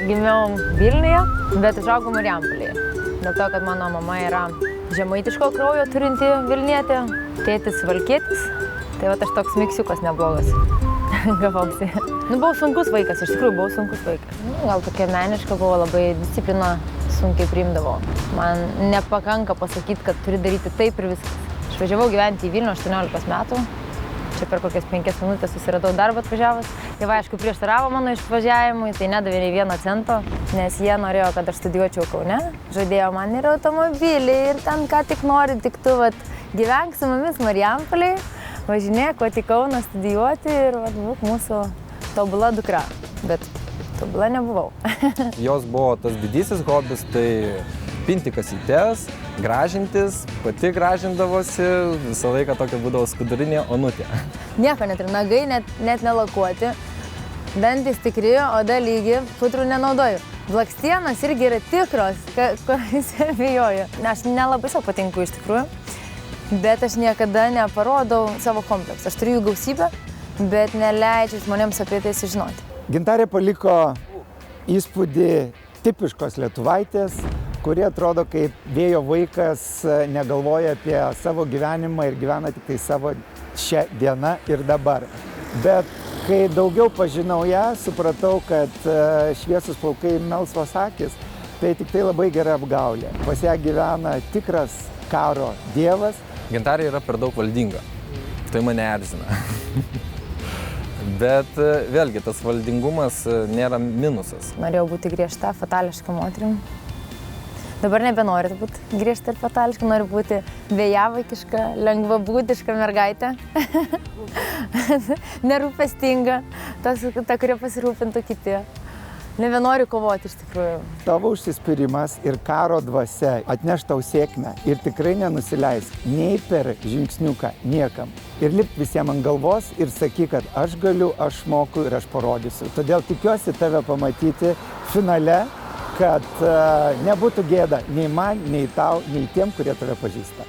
gimiau Vilniuje, bet užaugau Marijampolėje. Dėl to, kad mano mama yra žemaitiško kraujo turinti Vilnietė, tėtis Valkietis, tai vat aš toks miksiukas neblogas gavausi. Buvau sunkus vaikas, iš tikrųjų buvau sunkus vaikas. Gal tokia meniška buvo, labai disciplina sunkiai priimdavau. Man nepakanka pasakyti, kad turi daryti taip ir viskas. Išvažiavau gyventi į Vilnių 18 metų. Čia per kokias 5 minutės susiradau darbą atvažiavus. Tėvai, aišku, prieštaravo mano išvažiavimui, tai nedavė nei 1 cento, nes jie norėjo, kad aš studijuočiau Kaune. Žadėjo man ir automobilį, ir ten ką tik nori, tik tu gyvenk su mumis Marijampolėje, važinėk į Kauną studijuoti ir būk mūsų tobula dukra. Bet tobula nebuvau. Jos buvo tas didysis hobis, tai pinti kasytes, gražintis, pati gražindavosi, visą laiką tokia būdavo skudurinė onutė. Nieko neturiu, nagai net nelakuoti, dantys tikri, oda lygi, putrų nenaudoju. Blakstienos irgi yra tikros, ko visi bijoju. Aš nelabai savo patinku iš tikrųjų, bet aš niekada neparodau savo kompleksą. Aš turiu jų gausybę, bet neleidžiu žmonėms apie tai sužinoti. Gintarė paliko įspūdį tipiškos lietuvaitės, kuri atrodo kaip vėjo vaikas, negalvoja apie savo gyvenimą ir gyvena tik tai savo šią dieną ir dabar. Bet kai daugiau pažinau ją, supratau, kad šviesus plaukai, melsvos akis, tai tik tai labai gera apgaulė. Pas ją gyvena tikras karo dievas. Gintarė yra per daug valdinga, tai mane erzina. Bet vėlgi, tas valdingumas nėra minusas. Norėjau būti griežta, fatališka moterim. Dabar nebenoriu būti griežta ir fatališka, noriu būti vėjavaikiška, lengvabūdiška mergaitė. Nerūpestinga, ta, kuria pasirūpintų kiti. Nebenoriu kovoti iš tikrųjų. Tavo užsispyrimas ir karo dvasia atneš tau sėkmę ir tikrai nenusileisk nei per žingsniuką niekam. Ir lipk visiems ant galvos ir sakyk, kad aš galiu, aš moku ir aš parodysiu. Todėl tikiuosi tave pamatyti finale, kad nebūtų gėda nei man, nei tau, nei tiem, kurie tave pažįsta.